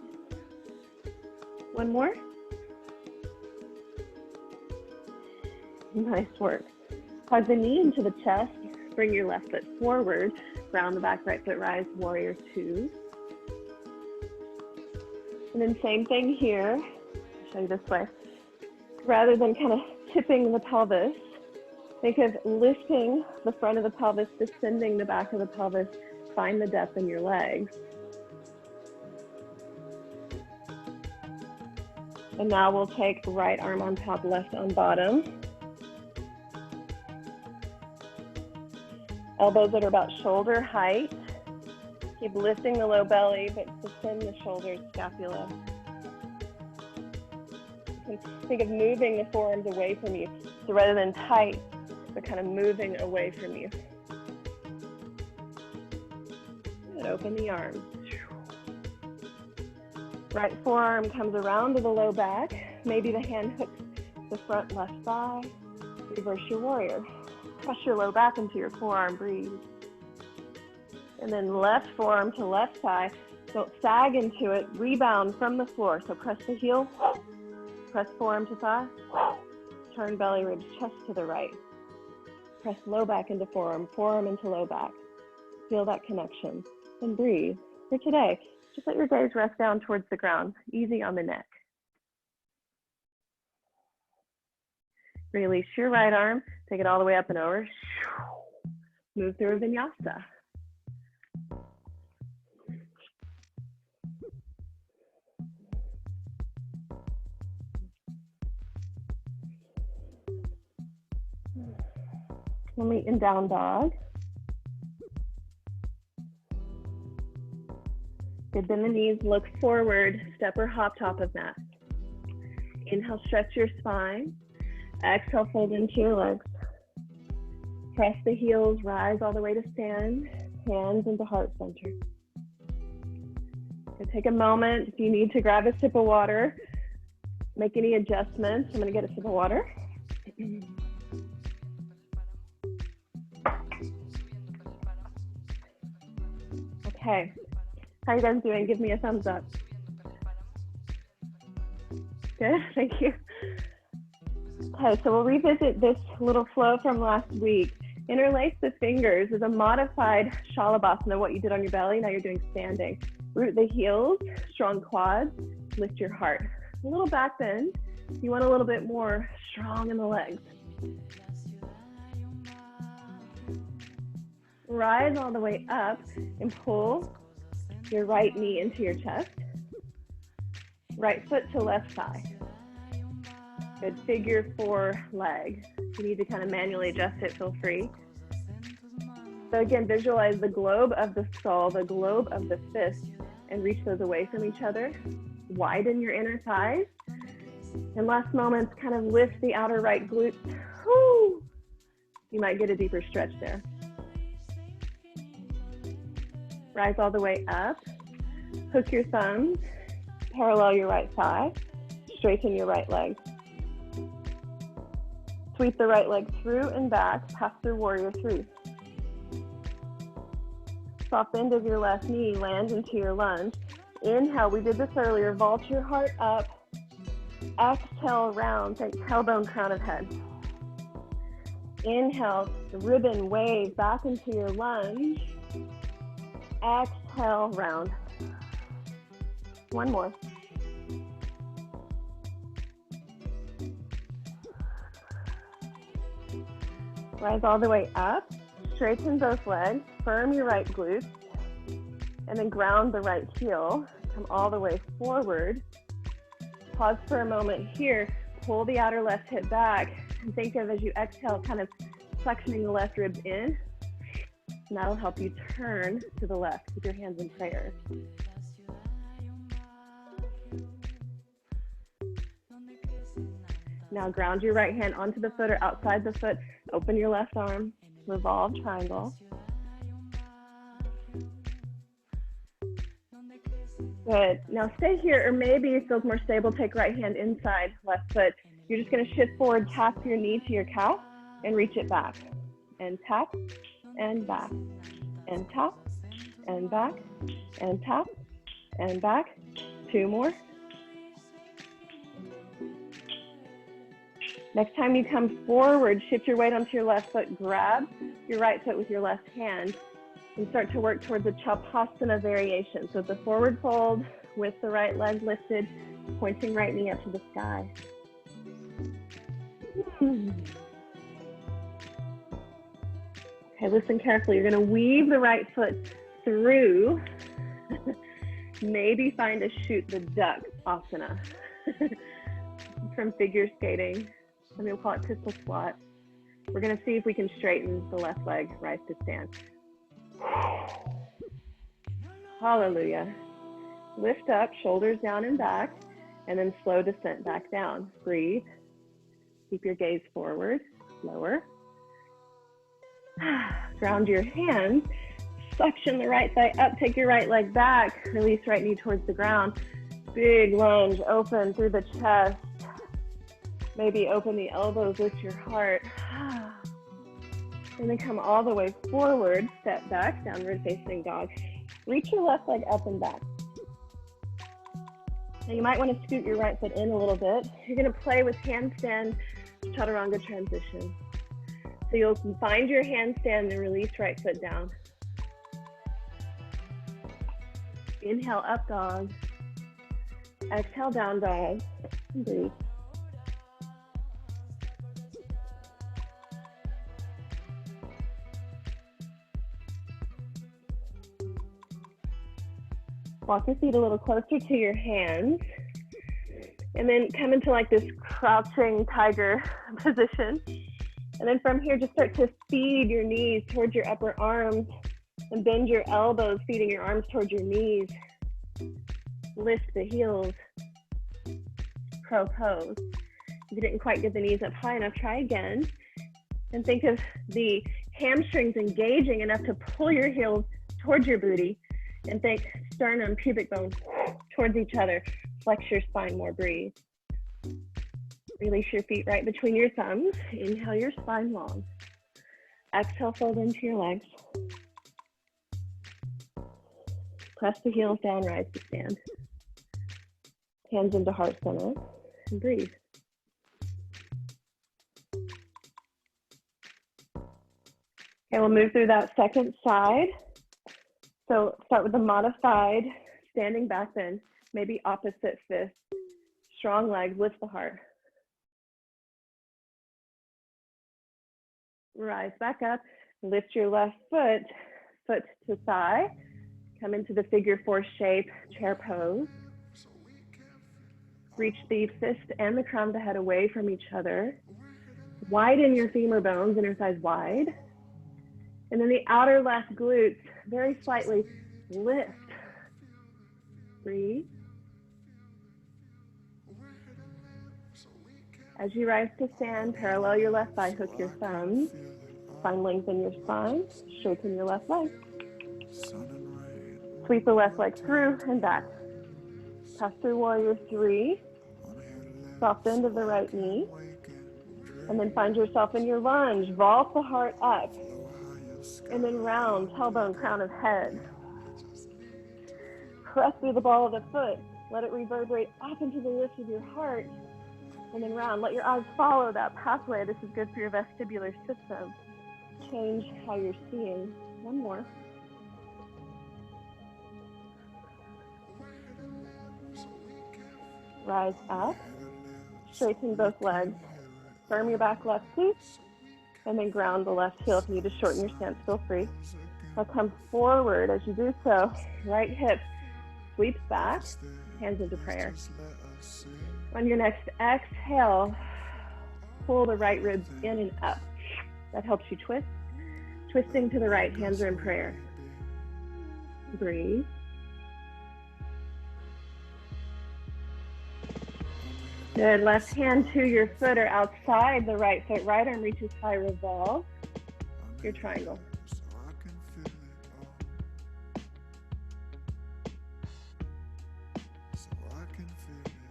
One more. Nice work. Hug the knee into the chest. Bring your left foot forward. Round the back, right foot rise, warrior two. And then same thing here. I'll show you this way. Rather than kind of tipping the pelvis, think of lifting the front of the pelvis, descending the back of the pelvis. Find the depth in your legs. And now we'll take right arm on top, left on bottom. Elbows that are about shoulder height. Keep lifting the low belly, but descend the shoulders, scapula. You can think of moving the forearms away from you. So rather than tight, they're kind of moving away from you. Good. Open the arms. Right forearm comes around to the low back. Maybe the hand hooks the front left thigh. Reverse your warrior. Press your low back into your forearm, breathe. And then left forearm to left thigh. Don't sag into it, rebound from the floor. So press the heel, press forearm to thigh, turn belly ribs, chest to the right. Press low back into forearm, forearm into low back. Feel that connection and breathe. For today, just let your gaze rest down towards the ground, easy on the neck. Release your right arm, take it all the way up and over. Move through a vinyasa. We'll meet in down dog. Good, bend the knees, look forward, step or hop top of mat. Inhale, stretch your spine. Exhale, fold into your legs. Press the heels, rise all the way to stand, hands into heart center. So take a moment, if you need to grab a sip of water, make any adjustments. I'm gonna get a sip of water. Okay, how are you guys doing? Give me a thumbs up. Good, thank you. Okay, so we'll revisit this little flow from last week. Interlace the fingers is a modified shalabhasana, what you did on your belly, now you're doing standing. Root the heels, strong quads, lift your heart. A little back bend, you want a little bit more strong in the legs. Rise all the way up and pull your right knee into your chest. Right foot to left thigh. Good, figure four leg. If you need to kind of manually adjust it, feel free. So again, visualize the globe of the skull, the globe of the fist, and reach those away from each other. Widen your inner thighs. And last moments, kind of lift the outer right glutes. Woo! You might get a deeper stretch there. Rise all the way up. Hook your thumbs. Parallel your right thigh. Straighten your right leg. Sweep the right leg through and back, pass through warrior three. Soft bend of your left knee, land into your lunge. Inhale, we did this earlier, vault your heart up. Exhale, round, think tailbone, crown of head. Inhale, the ribbon wave back into your lunge. Exhale, round. One more. Rise all the way up, straighten both legs, firm your right glutes, and then ground the right heel. Come all the way forward, pause for a moment here. Pull the outer left hip back and think of, as you exhale, kind of flexioning the left ribs in. And that'll help you turn to the left with your hands in prayer. Now ground your right hand onto the foot or outside the foot. Open your left arm. Revolve triangle. Good. Now stay here, or maybe it feels more stable, take right hand inside left foot. You're just going to shift forward, tap your knee to your calf, and reach it back. And tap, and back. And tap, and back. And tap, and back. 2 more. Next time you come forward, shift your weight onto your left foot, grab your right foot with your left hand, and start to work towards a crouchasana variation. So the forward fold with the right leg lifted, pointing right knee up to the sky. Okay, listen carefully. You're going to weave the right foot through. Maybe find a shoot the duck asana from figure skating. And we'll call it pistol squat. We're going to see if we can straighten the left leg, rise to stand. Hallelujah. Lift up, shoulders down and back, and then slow descent back down. Breathe. Keep your gaze forward, lower. Ground your hands. Suction the right thigh up, take your right leg back, release right knee towards the ground. Big lunge, open through the chest. Maybe open the elbows, lift your heart. And then come all the way forward, step back, downward facing dog. Reach your left leg up and back. Now you might want to scoot your right foot in a little bit. You're going to play with handstand chaturanga transition. So you'll find your handstand and release right foot down. Inhale, up dog. Exhale, down dog. And breathe. Walk your feet a little closer to your hands. And then come into like this crouching tiger position. And then from here, just start to feed your knees towards your upper arms and bend your elbows, feeding your arms towards your knees. Lift the heels. Crow pose. If you didn't quite get the knees up high enough, try again. And think of the hamstrings engaging enough to pull your heels towards your booty. And think sternum, pubic bone towards each other. Flex your spine more, breathe. Release your feet right between your thumbs. Inhale your spine long. Exhale, fold into your legs. Press the heels down, rise to stand. Hands into heart center, and breathe. Okay, we'll move through that second side. So start with a modified standing back bend, maybe opposite fist. Strong legs, lift the heart. Rise back up, lift your left foot, foot to thigh. Come into the figure 4 shape, chair pose. Reach the fist and the crown of the head away from each other. Widen your femur bones, inner thighs wide. And then the outer left glutes, very slightly lift. Breathe. As you rise to stand, parallel your left thigh, hook your thumbs. Find length in your spine, straighten your left leg. Sweep the left leg through and back. Pass through warrior 3. Soft bend of the right knee. And then find yourself in your lunge. Vault the heart up. And then round, tailbone, crown of head. Press through the ball of the foot. Let it reverberate up into the lift of your heart. And then round. Let your eyes follow that pathway. This is good for your vestibular system. Change how you're seeing. One more. Rise up. Straighten both legs. Firm your back left glute. And then ground the left heel. If you need to shorten your stance, feel free. Now come forward as you do so. Right hip sweeps back, hands into prayer. On your next exhale, pull the right ribs in and up. That helps you twist. Twisting to the right, hands are in prayer. Breathe. Good, left hand to your foot or outside the right foot. Right arm reaches high, revolve your triangle.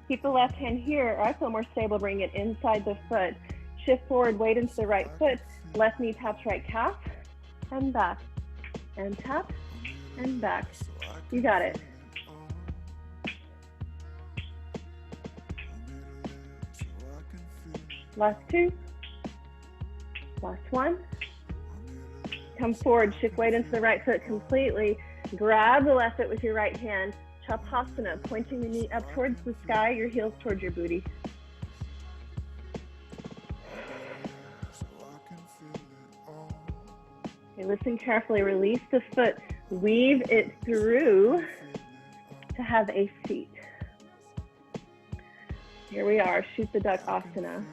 Keep the left hand here, or I feel more stable, bring it inside the foot. Shift forward, weight into the right foot. Left knee taps right calf, and back, and tap, and back. You got it. Last two. Last one. Come forward, shift weight into the right foot completely. Grab the left foot with your right hand. Savasana, pointing the knee up towards the sky, your heels towards your booty. Okay, listen carefully, release the foot, weave it through to have a seat. Here we are, shoot the duck asana.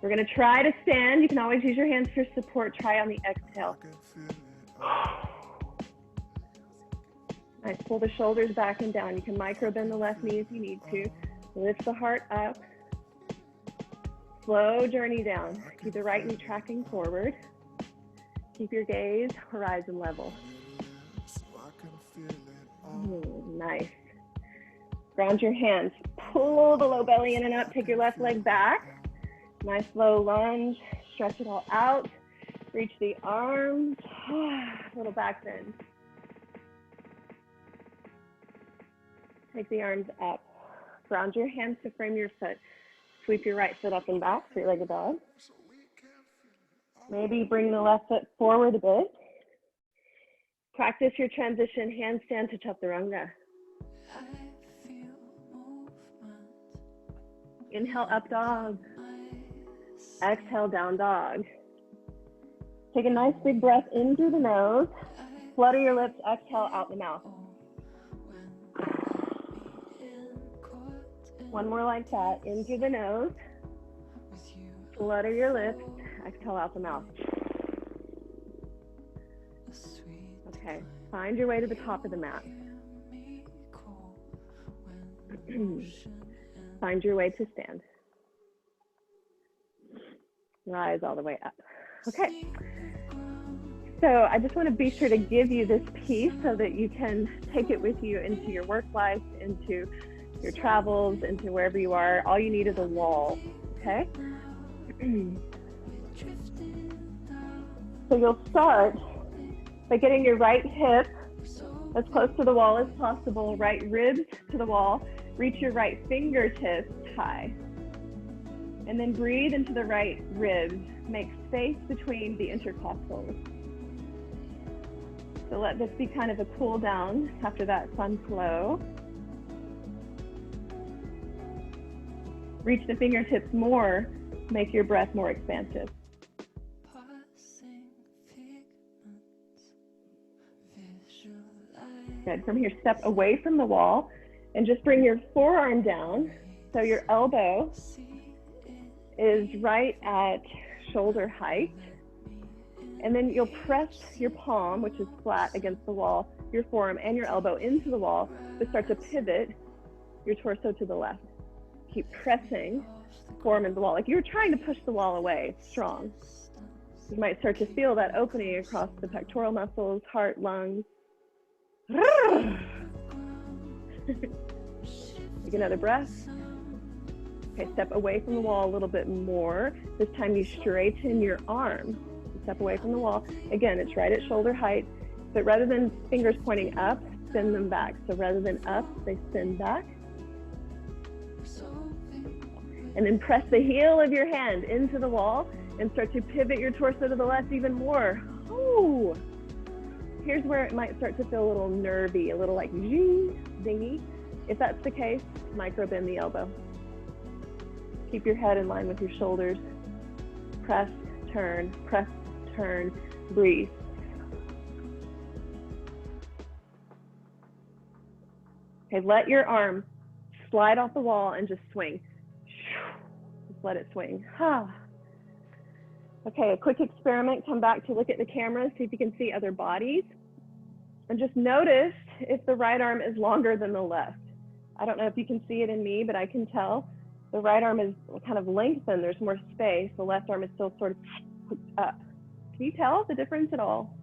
We're gonna try to stand. You can always use your hands for support. Try on the exhale. Nice, pull the shoulders back and down. You can micro bend the left knee if you need to. Lift the heart up. Slow journey down. Keep the right knee tracking forward. Keep your gaze horizon level. Nice. Ground your hands. Pull the low belly in and up. Take your left leg back. Nice low lunge. Stretch it all out. Reach the arms. Little back bend. Take the arms up. Ground your hands to frame your foot. Sweep your right foot up and back, three-legged dog. Maybe bring the left foot forward a bit. Practice your transition handstand to chaturanga. Inhale, up dog. Exhale, down dog. Take a nice big breath in through the nose. Flutter your lips, exhale out the mouth. One more like that, in through the nose. Flutter your lips, exhale out the mouth. Okay, find your way to the top of the mat. Find your way to stand. Rise all the way up. Okay. So I just want to be sure to give you this piece so that you can take it with you into your work life, into your travels, into wherever you are. All you need is a wall, okay? So you'll start by getting your right hip as close to the wall as possible, right ribs to the wall. Reach your right fingertips high. And then breathe into the right ribs. Make space between the intercostals. So let this be kind of a cool down after that fun flow. Reach the fingertips more, make your breath more expansive. Good, from here, step away from the wall and just bring your forearm down. So your elbow is right at shoulder height. And then you'll press your palm, which is flat against the wall, your forearm and your elbow into the wall, to start to pivot your torso to the left. Keep pressing forearm into the wall, like you're trying to push the wall away, strong. You might start to feel that opening across the pectoral muscles, heart, lungs. Take another breath. Okay, step away from the wall a little bit more. This time you straighten your arm. Step away from the wall. Again, it's right at shoulder height, but rather than fingers pointing up, send them back. So rather than up, they send back. And then press the heel of your hand into the wall and start to pivot your torso to the left even more. Ooh. Here's where it might start to feel a little nervy, a little like dingy. If that's the case, micro bend the elbow. Keep your head in line with your shoulders. Press, turn, breathe. Okay, let your arm slide off the wall and just swing. Just let it swing. Okay, a quick experiment. Come back to look at the camera, see if you can see other bodies. And just notice if the right arm is longer than the left. I don't know if you can see it in me, but I can tell. The right arm is kind of lengthened, there's more space. The left arm is still sort of hooked up. Can you tell the difference at all?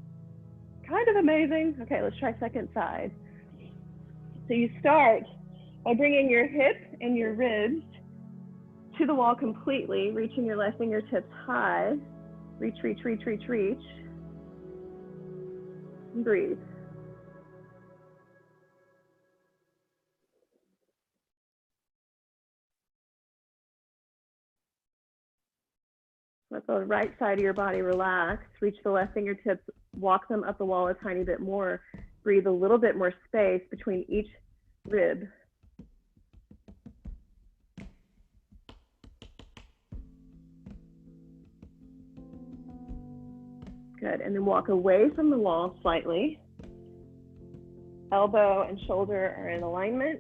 Kind of amazing. Okay, let's try second side. So you start by bringing your hip and your ribs to the wall completely, reaching your left fingertips high. Reach, reach, reach, reach, reach. And breathe. Let the right side of your body relax. Reach the left fingertips, walk them up the wall a tiny bit more. Breathe a little bit more space between each rib. Good, and then walk away from the wall slightly. Elbow and shoulder are in alignment.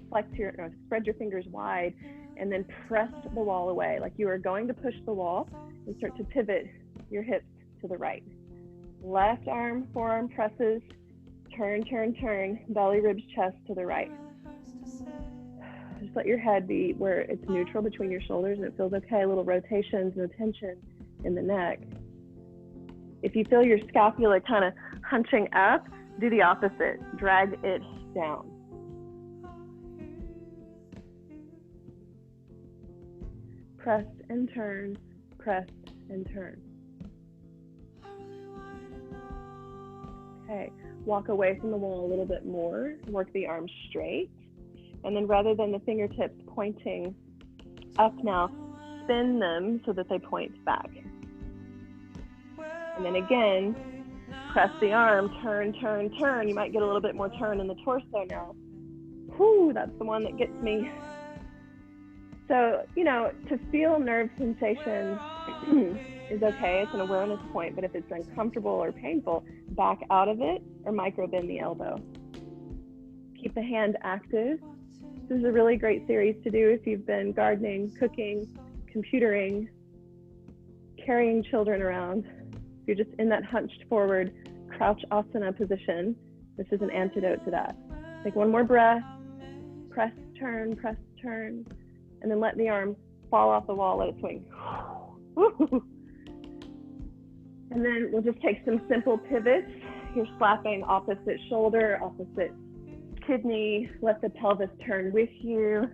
Spread your fingers wide and then press the wall away like you are going to push the wall and start to pivot your hips to the right. Left arm, forearm presses, turn, turn, turn, belly, ribs, chest to the right. Just let your head be where it's neutral between your shoulders and it feels okay. Little rotations, no tension in the neck. If you feel your scapula kind of hunching up, do the opposite, drag it down. Press and turn, press and turn. Okay, walk away from the wall a little bit more, work the arms straight. And then rather than the fingertips pointing up now, spin them so that they point back. And then again, press the arm, turn, turn, turn. You might get a little bit more turn in the torso now. Whew, that's the one that gets me. So, you know, to feel nerve sensation is okay. It's an awareness point, but if it's uncomfortable or painful, back out of it or micro bend the elbow. Keep the hand active. This is a really great series to do if you've been gardening, cooking, computering, carrying children around. If you're just in that hunched forward crouchasana position, this is an antidote to that. Take one more breath, press, turn, and then let the arm fall off the wall, let it swing. And then we'll just take some simple pivots. You're slapping opposite shoulder, opposite kidney, let the pelvis turn with you.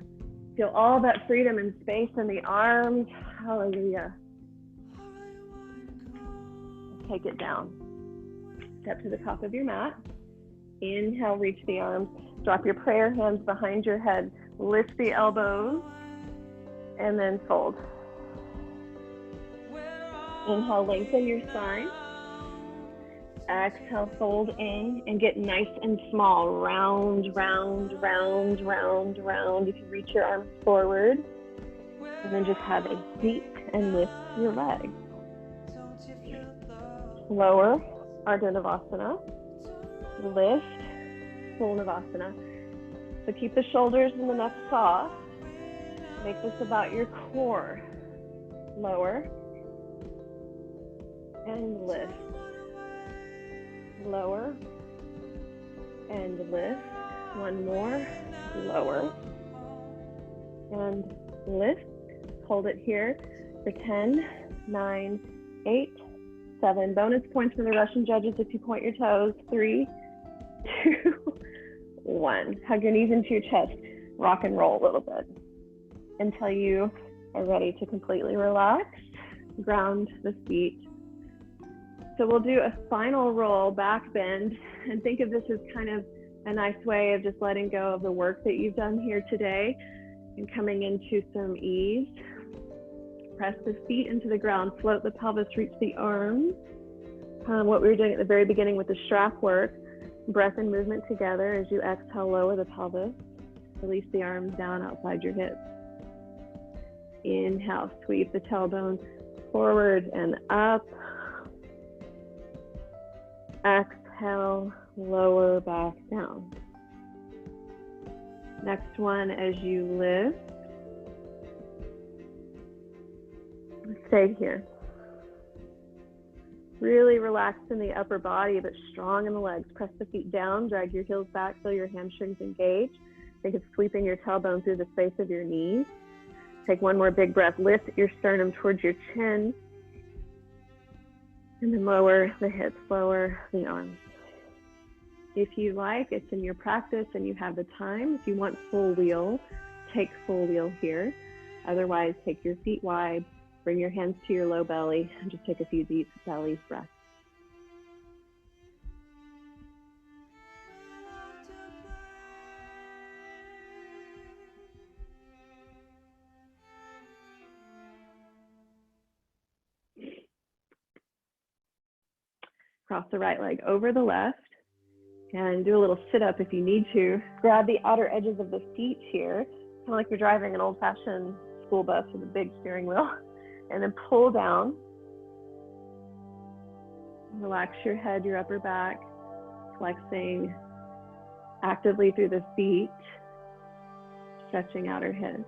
Feel all that freedom and space in the arms. Hallelujah. Take it down. Step to the top of your mat. Inhale, reach the arms. Drop your prayer hands behind your head. Lift the elbows and then fold. Inhale, lengthen your spine. Exhale, fold in and get nice and small. Round, round, round, round, round. You can reach your arms forward and then just have a deep and lift your legs. Lower, Ardha Navasana. Lift, full Navasana. So keep the shoulders and the neck soft. Make this about your core. Lower and lift. Lower and lift. One more. Lower and lift. Hold it here for 10, 9, 8, 7. Bonus points for the Russian judges if you point your toes. 3, 2, 1. Hug your knees into your chest. Rock and roll a little bit until you are ready to completely relax. Ground the feet. So we'll do a final roll, back bend, and think of this as kind of a nice way of just letting go of the work that you've done here today and coming into some ease. Press the feet into the ground, float the pelvis, reach the arms. What we were doing at the very beginning with the strap work, breath and movement together. As you exhale, lower the pelvis, release the arms down outside your hips. Inhale, sweep the tailbone forward and up. Exhale, lower back down. Next one, as you lift, stay here. Really relaxed in the upper body, but strong in the legs. Press the feet down, drag your heels back, feel your hamstrings engage. Think of sweeping your tailbone through the space of your knees. Take one more big breath. Lift your sternum towards your chin. And then lower the hips, lower the arms. If you like, it's in your practice and you have the time. If you want full wheel, take full wheel here. Otherwise, take your feet wide, bring your hands to your low belly, and just take a few deep belly breaths. Cross the right leg over the left and do a little sit-up if you need to. Grab the outer edges of the feet here, kind of like you're driving an old-fashioned school bus with a big steering wheel, and then pull down. Relax your head, your upper back, flexing actively through the feet, stretching outer hips.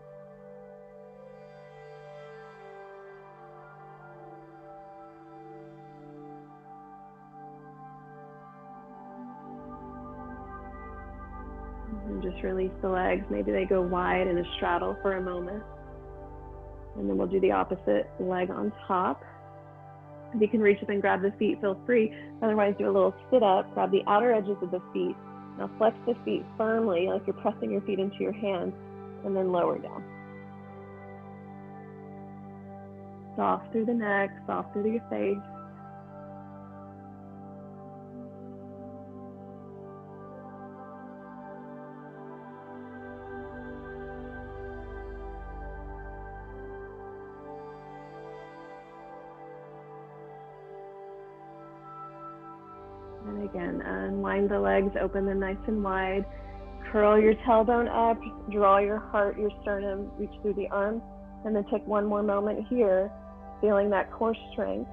And just release the legs. Maybe they go wide in a straddle for a moment. And then we'll do the opposite leg on top. If you can reach up and grab the feet, feel free. Otherwise, do a little sit up, grab the outer edges of the feet. Now flex the feet firmly, like you're pressing your feet into your hands, and then lower down. Soft through the neck, soft through your face. And again, unwind the legs, open them nice and wide. Curl your tailbone up, draw your heart, your sternum, reach through the arms, and then take one more moment here, feeling that core strength.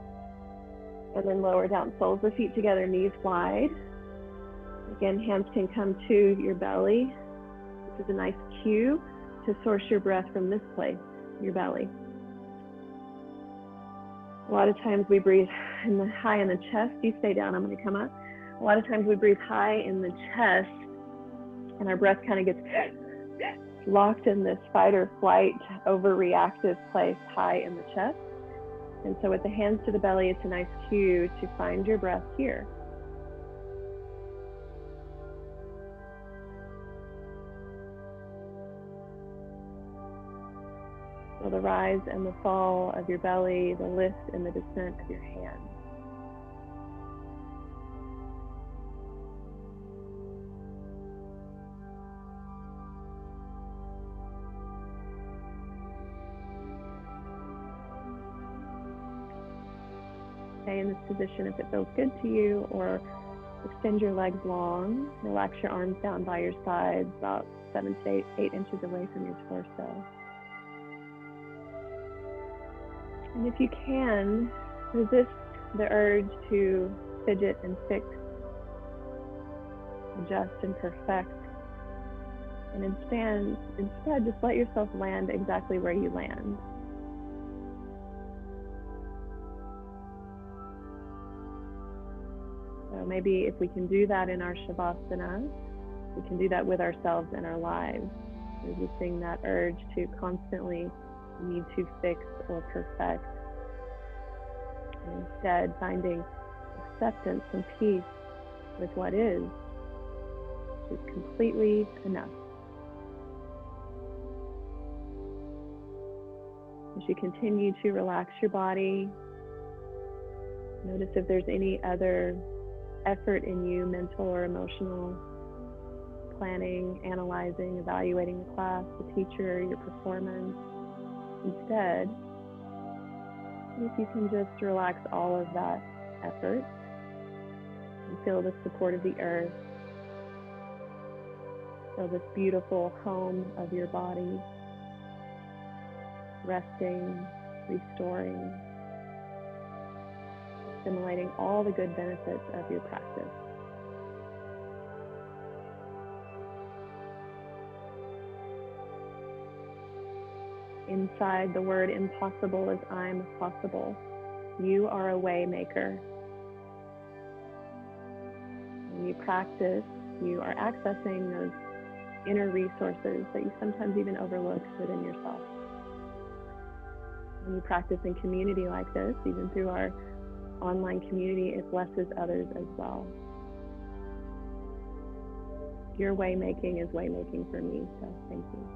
And then lower down, soles of feet together, knees wide. Again, hands can come to your belly. This is a nice cue to source your breath from this place, your belly. A lot of times we breathe high in the chest. You stay down, I'm gonna come up. A lot of times we breathe high in the chest and our breath kind of gets locked in this fight or flight, overreactive place high in the chest. And so with the hands to the belly, it's a nice cue to find your breath here. So the rise and the fall of your belly, the lift and the descent of your hands. Stay in this position if it feels good to you, or extend your legs long. Relax your arms down by your sides, about 7 to 8 inches away from your torso. And if you can, resist the urge to fidget and fix, adjust and perfect. And instead, just let yourself land exactly where you land. So maybe if we can do that in our savasana, we can do that with ourselves in our lives, resisting that urge to constantly need to fix or perfect, and instead finding acceptance and peace with what is, which is completely enough. As you continue to relax your body, notice if there's any other effort in you, mental or emotional, planning, analyzing, evaluating the class, the teacher, your performance. Instead, if you can just relax all of that effort and feel the support of the earth, feel this beautiful home of your body, resting, restoring, assimilating all the good benefits of your practice. inside the word impossible is I'm possible. You are a way maker. When you practice, you are accessing those inner resources that you sometimes even overlook within yourself. When you practice in community like this, even through our online community, it blesses others as well. Your way making is way making for me, so thank you.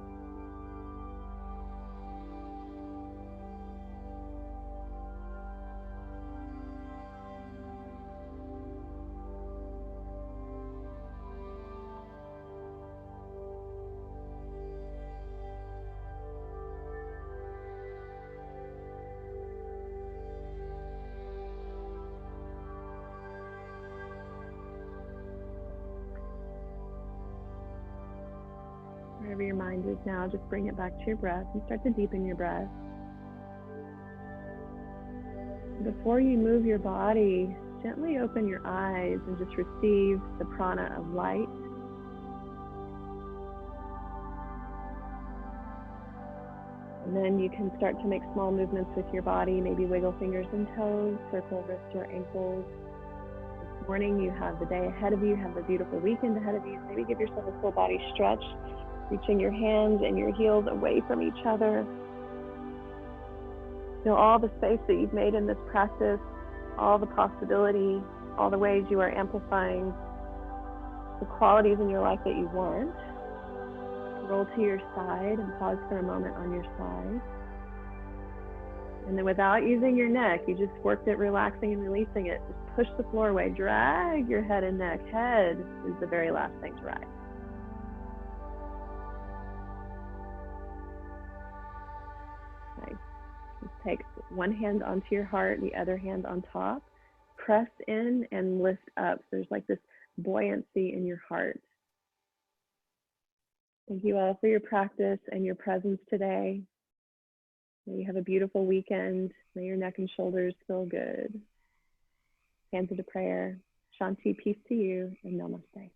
Wherever your mind is now, just bring it back to your breath and start to deepen your breath. Before you move your body, gently open your eyes and just receive the prana of light. And then you can start to make small movements with your body, maybe wiggle fingers and toes, circle wrists or ankles. This morning you have the day ahead of you, have a beautiful weekend ahead of you. Maybe give yourself a full body stretch, reaching your hands and your heels away from each other. Feel all the space that you've made in this practice, all the possibility, all the ways you are amplifying the qualities in your life that you want. Roll to your side and pause for a moment on your side. And then without using your neck, you just worked it relaxing and releasing it. Just push the floor away, drag your head and neck. Head is the very last thing to rise. Nice. Just take one hand onto your heart, the other hand on top. Press in and lift up. So there's like this buoyancy in your heart. Thank you all for your practice and your presence today. May you have a beautiful weekend. May your neck and shoulders feel good. Hands into prayer. Shanti, peace to you, and namaste.